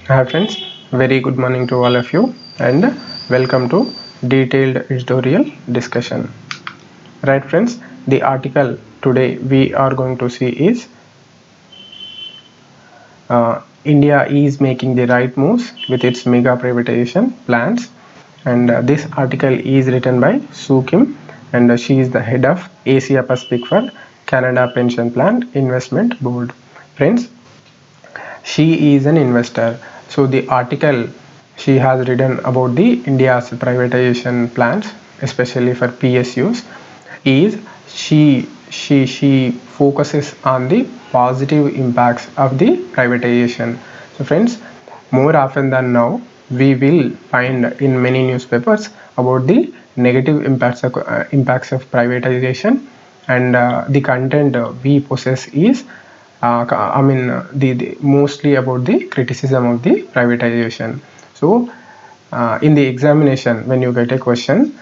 Hi friends, very good morning to all of you and welcome to detailed editorial discussion. Right friends, the article today we are going to see is India is making the right moves with its mega privatization plans, and this article is written by Sue Kim, and she is the head of Asia Pacific for Canada Pension Plan Investment Board. Friends, she is an investor. So the article she has written about the India's privatization plans, especially for PSUs, is she focuses on the positive impacts of the privatization. So friends, more often than now, we will find in many newspapers about the negative impacts of privatization, and the content we possess is the mostly about the criticism of the privatization. So in the examination, when you get a question,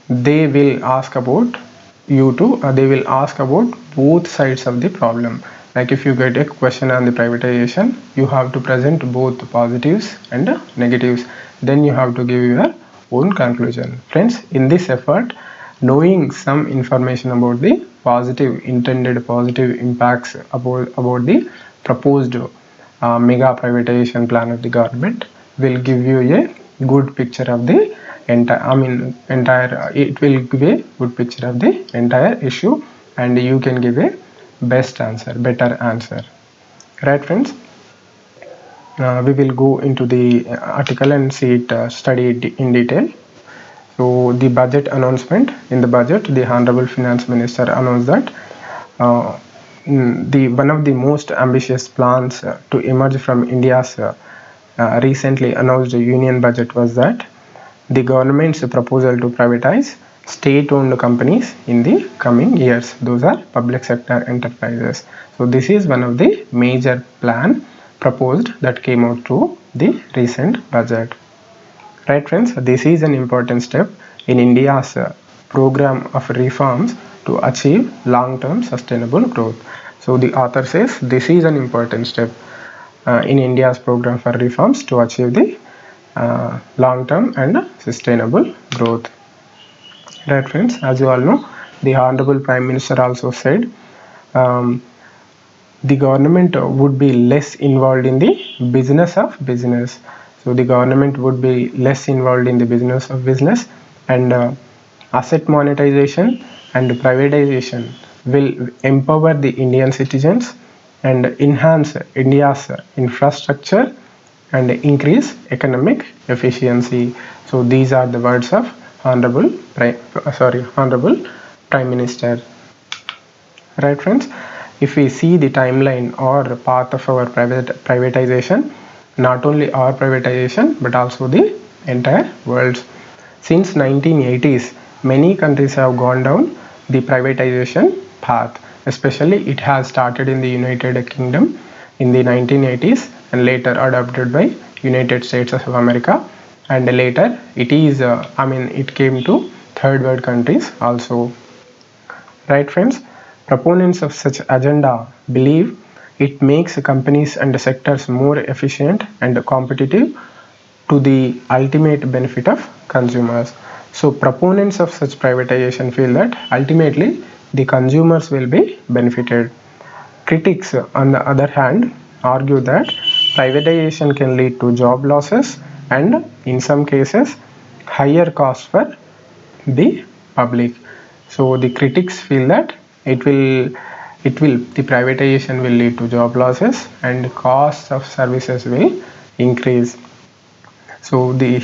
they will ask about they will ask about both sides of the problem. Like if you get a question on the privatization, you have to present both positives and negatives, then you have to give your own conclusion. Friends, in this effort, knowing some information about the intended positive impacts about the proposed mega privatization plan of the government will give you a good picture of the entire it will give a good picture of the entire issue, and you can give a better answer. Right friends, we will go into the article and see it study it in detail. So the budget announcement, in the budget the honorable finance minister announced that the one of the most ambitious plans to emerge from India's recently announced union budget was that the government's proposal to privatize state-owned companies in the coming years. Those are public sector enterprises. So this is one of the major plan proposed that came out through the recent budget. Right friends, this is an important step in India's program of reforms to achieve long-term sustainable growth. So the author says this is an important step in India's program for reforms to achieve the long-term and sustainable growth. Right friends, as you all know, the Honorable Prime Minister also said um, the government would be less involved in the business of business. So the government would be less involved in the business of business, and asset monetization and privatization will empower the Indian citizens and enhance India's infrastructure and increase economic efficiency. So these are the words of Honorable Prime Minister. Right friends, if we see the timeline or path of our privatization, not only our privatization but also the entire world, since 1980s many countries have gone down the privatization path. Especially it has started in the United Kingdom in the 1980s and later adopted by United States of America, and later it came to third world countries also. Right friends, proponents of such agenda believe it makes companies and sectors more efficient and competitive to the ultimate benefit of consumers. So proponents of such privatization feel that ultimately the consumers will be benefited. Critics, on the other hand, argue that privatization can lead to job losses and, in some cases, higher costs for the public. So the critics feel that the privatization will lead to job losses and costs of services will increase. So the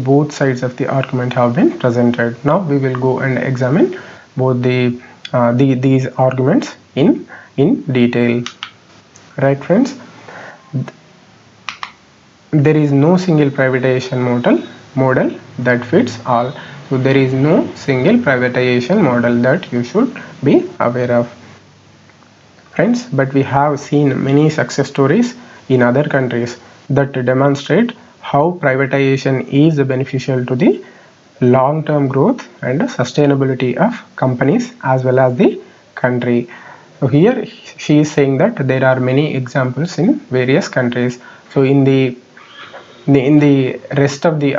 both sides of the argument have been presented. Now we will go and examine both these arguments in detail. Right friends, there is no single privatization model that fits all. So there is no single privatization model that you should be aware of, friends, but we have seen many success stories in other countries that demonstrate how privatization is beneficial to the long term growth and sustainability of companies as well as the country. So here she is saying that there are many examples in various countries. So in the in the rest of the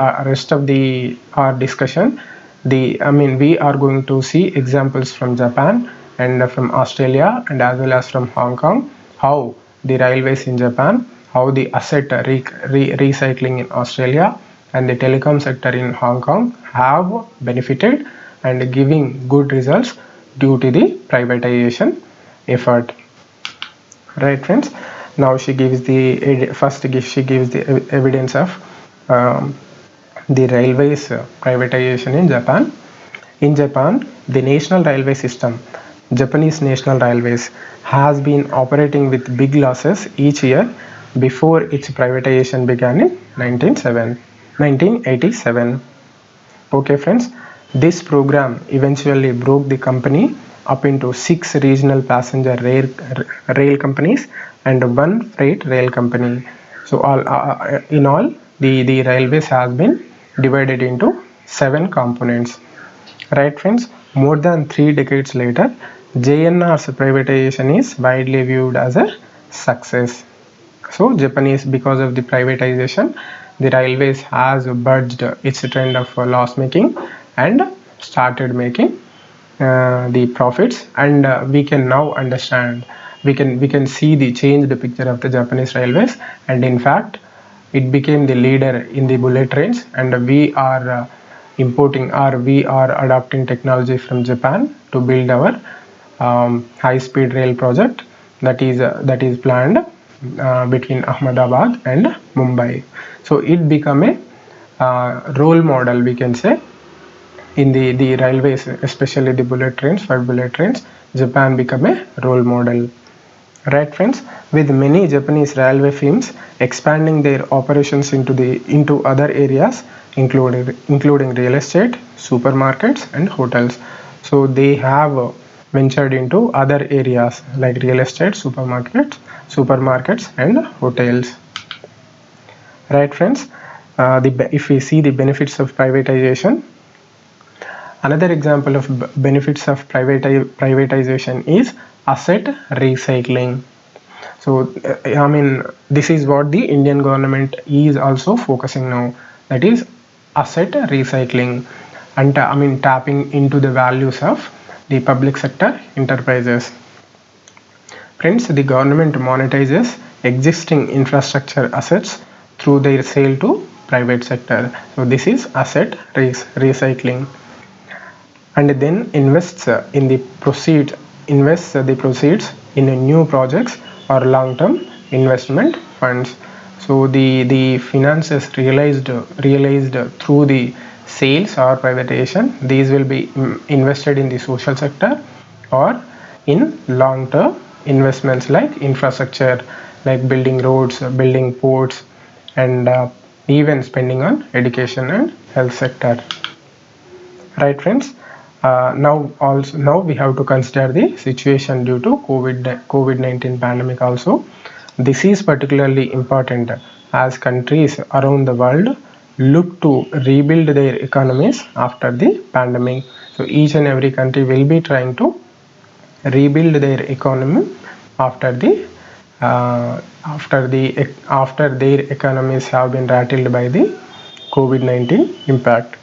our discussion, we are going to see examples from Japan and from Australia and as well as from Hong Kong, how the railways in Japan, how the asset recycling in Australia and the telecom sector in Hong Kong have benefited and giving good results due to the privatization effort. Right, friends? Now she gives the evidence of the railways privatization in Japan. In Japan, the national railway system, Japanese National Railways, has been operating with big losses each year before its privatization began in 1987. Okay, friends, this program eventually broke the company up into 6 regional passenger rail companies and 1 freight rail company. So in all, the railways has been divided into 7 components. Right, friends, more than 3 decades later, JNR's privatization is widely viewed as a success. So Japanese, because of the privatization, the railways has budged its trend of loss making and started making the profits, and we can now understand, we can see the changed picture of the Japanese railways, and in fact it became the leader in the bullet trains, and we are we are adopting technology from Japan to build our high speed rail project that is planned between Ahmedabad and Mumbai. So it become a role model, we can say, in the railways, especially the bullet trains, 5 bullet trains. Japan become a role model. Right, friends, with many Japanese railway firms expanding their operations into other areas, including real estate, supermarkets, and hotels. So they have ventured into other areas like real estate, supermarkets, and hotels. Right, friends. If we see the benefits of privatization, another example of benefits of privatization is asset recycling. So this is what the Indian government is also focusing now, that is asset recycling, and tapping into the values of the public sector enterprises. Friends, the government monetizes existing infrastructure assets through their sale to private sector. So this is asset recycling, and then invests the proceeds in new projects or long-term investment funds. So the finances realized through the sales or privatization, these will be invested in the social sector or in long-term investments like infrastructure, like building roads, building ports, and even spending on education and health sector. Right, friends. Now we have to consider the situation due to COVID-19 pandemic also. This is particularly important as countries around the world look to rebuild their economies after the pandemic. So each and every country will be trying to rebuild their economy after their economies have been rattled by the COVID-19 impact.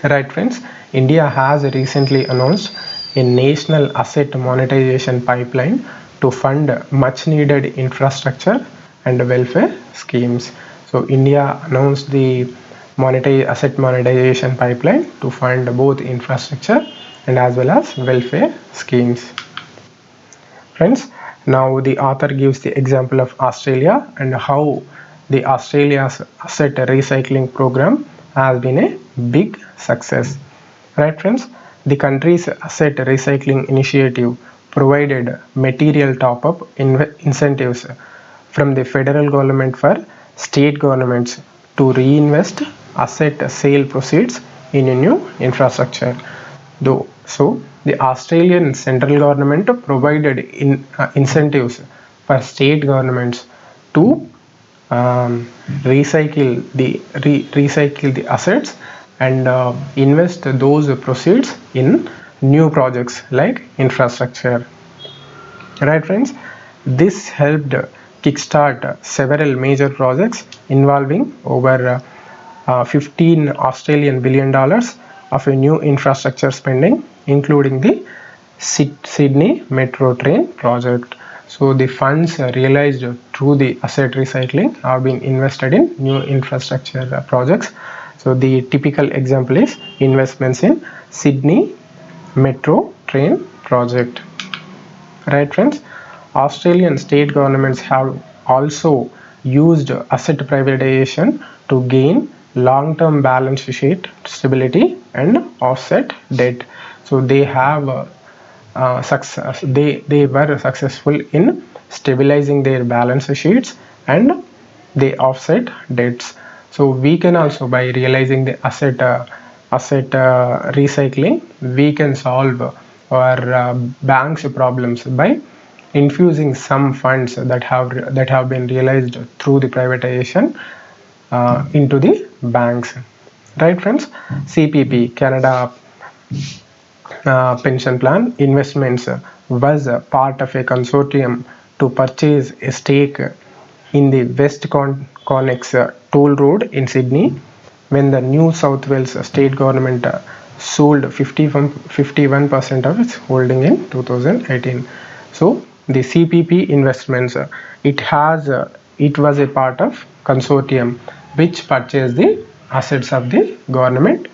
Right, friends, India has recently announced a national asset monetization pipeline to fund much needed infrastructure and welfare schemes. So India announced the asset monetization pipeline to fund both infrastructure and as well as welfare schemes. Friends, now the author gives the example of Australia and how the Australia's asset recycling program has been a big success. Right, friends, the country's asset recycling initiative provided material top-up incentives from the federal government for state governments to reinvest asset sale proceeds in a new infrastructure. So the Australian central government provided incentives for state governments to recycle the assets and invest those proceeds in new projects like infrastructure. Right, friends, this helped kickstart several major projects involving over 15 Australian billion dollars of a new infrastructure spending, including the Sydney Metro Train project. So the funds realized through the asset recycling are being invested in new infrastructure projects. So the typical example is investments in Sydney Metro Train project. Right, friends? Australian state governments have also used asset privatization to gain long-term balance sheet stability and offset debt. So they have they were successful in stabilizing their balance sheets and they offset debts. So we can also, by realizing the asset recycling, we can solve our bank's problems by infusing some funds that have been realized through the privatization into the banks. Right, friends? CPP, Canada pension plan investments was part of a consortium to purchase a stake in the West Connex toll road in Sydney when the New South Wales state government sold 51% of its holding in 2018. So the CPP investments, it was a part of consortium which purchased the assets of the government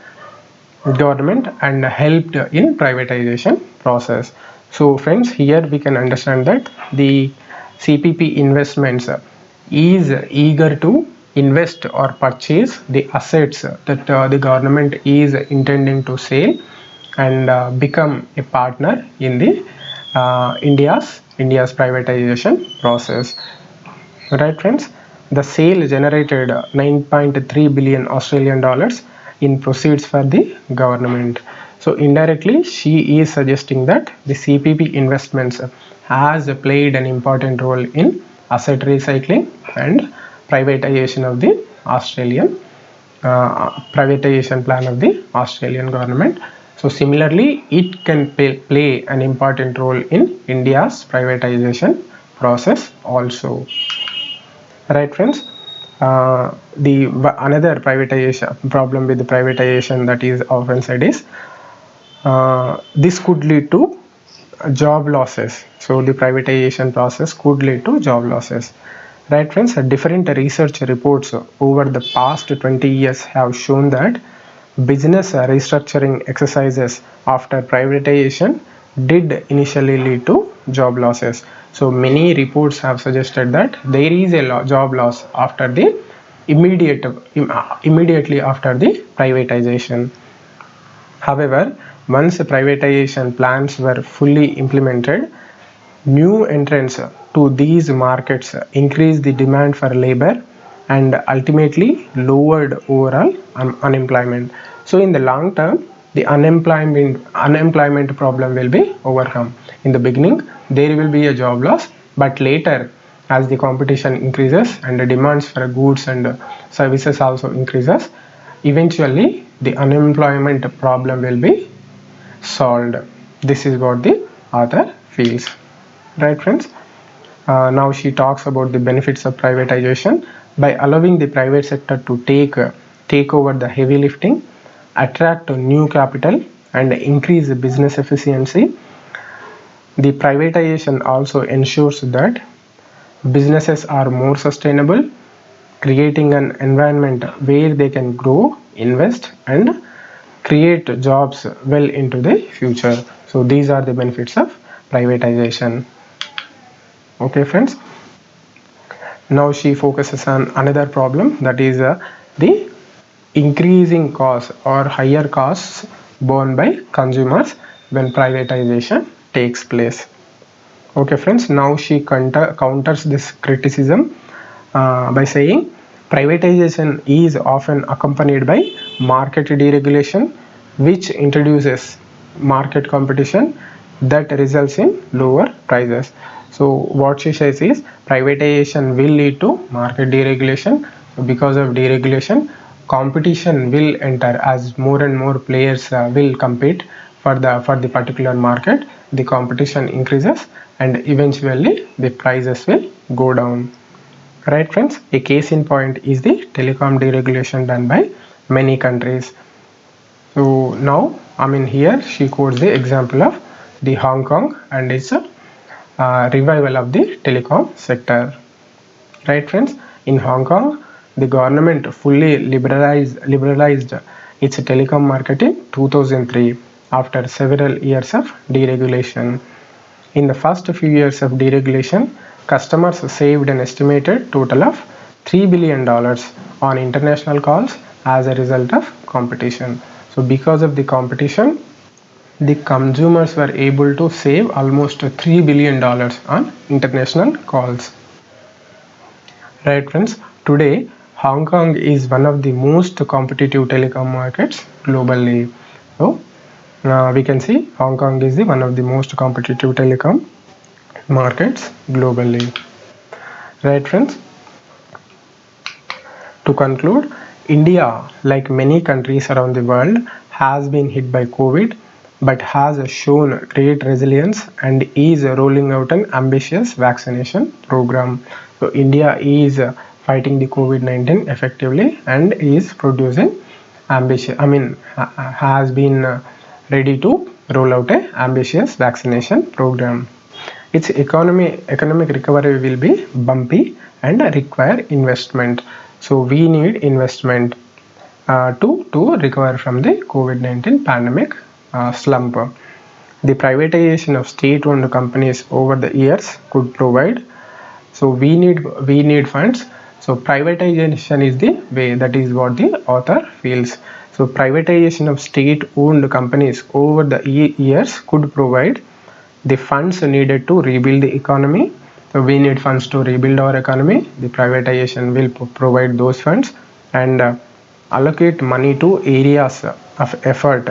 and helped in privatization process. So friends, here we can understand that the CPP investments is eager to invest or purchase the assets that the government is intending to sell and become a partner in the India's privatization process. Right, friends? The sale generated 9.3 billion Australian dollars in proceeds for the government. So indirectly, she is suggesting that the CPP investments has played an important role in asset recycling and privatization of the Australian privatization plan of the Australian government. So similarly, it can play an important role in India's privatization process also. Right, friends? The another privatization problem with the privatization that is often said is this could lead to job losses. So the privatization process could lead to job losses. Right, friends? Different research reports over the past 20 years have shown that business restructuring exercises after privatization did initially lead to job losses. So many reports have suggested that there is a job loss after the immediately after the privatization. However, once privatization plans were fully implemented, new entrants to these markets increased the demand for labor and ultimately lowered overall unemployment. So in the long term, the unemployment problem will be overcome. In the beginning, there will be a job loss, but later, as the competition increases and the demands for goods and services also increases, eventually the unemployment problem will be solved. This is what the author feels. Right, friends? Now she talks about the benefits of privatization. By allowing the private sector to take over the heavy lifting, attract new capital and increase business efficiency, the privatization also ensures that businesses are more sustainable, creating an environment where they can grow, invest and create jobs well into the future. So these are the benefits of privatization. Okay, friends? Now she focuses on another problem, that is the increasing costs or higher costs borne by consumers when privatization takes place. Okay, friends, now she counters this criticism by saying privatization is often accompanied by market deregulation, which introduces market competition that results in lower prices. So what she says is privatization will lead to market deregulation. Because of deregulation, competition will enter as more and more players will compete for the particular market, the competition increases and eventually the prices will go down. Right friends, a case in point is the telecom deregulation done by many countries. So now, here she quotes the example of the Hong Kong and its revival of the telecom sector. Right friends, in Hong Kong, the government fully liberalized its telecom market in 2003 after several years of deregulation. In the first few years of deregulation, customers saved an estimated total of $3 billion on international calls as a result of competition. So because of the competition, the consumers were able to save almost $3 billion on international calls. Right friends, today Hong Kong is one of the most competitive telecom markets globally. So we can see Hong Kong is one of the most competitive telecom markets globally. Right friends, to conclude, India, like many countries around the world, has been hit by COVID but has shown great resilience and is rolling out an ambitious vaccination program. So India is fighting the COVID-19 effectively and is producing ambitious, has been ready to roll out a ambitious vaccination program. Its economic recovery will be bumpy and require investment. So we need investment to recover from the COVID-19 pandemic slump. The privatization of state-owned companies over the years could provide. So we need funds. So privatization is the way. That is what the author feels. So privatization of state-owned companies over the years could provide the funds needed to rebuild the economy. So we need funds to rebuild our economy. The privatization will provide those funds and allocate money to areas of effort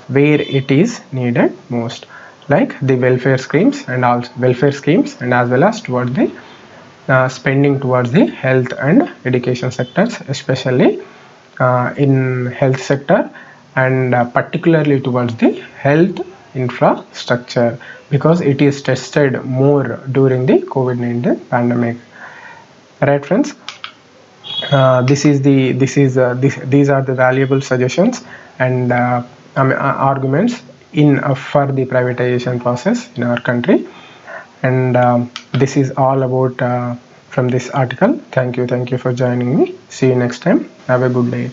where it is needed most, like the welfare schemes and as well as towards the spending towards the health and education sectors, especially in health sector and particularly towards the health infrastructure, because it is tested more during the COVID-19 pandemic. Right friends, these are the valuable suggestions and arguments in for the privatization process in our country. And this is all about from this article. Thank you for joining me. See you next time. Have a good day.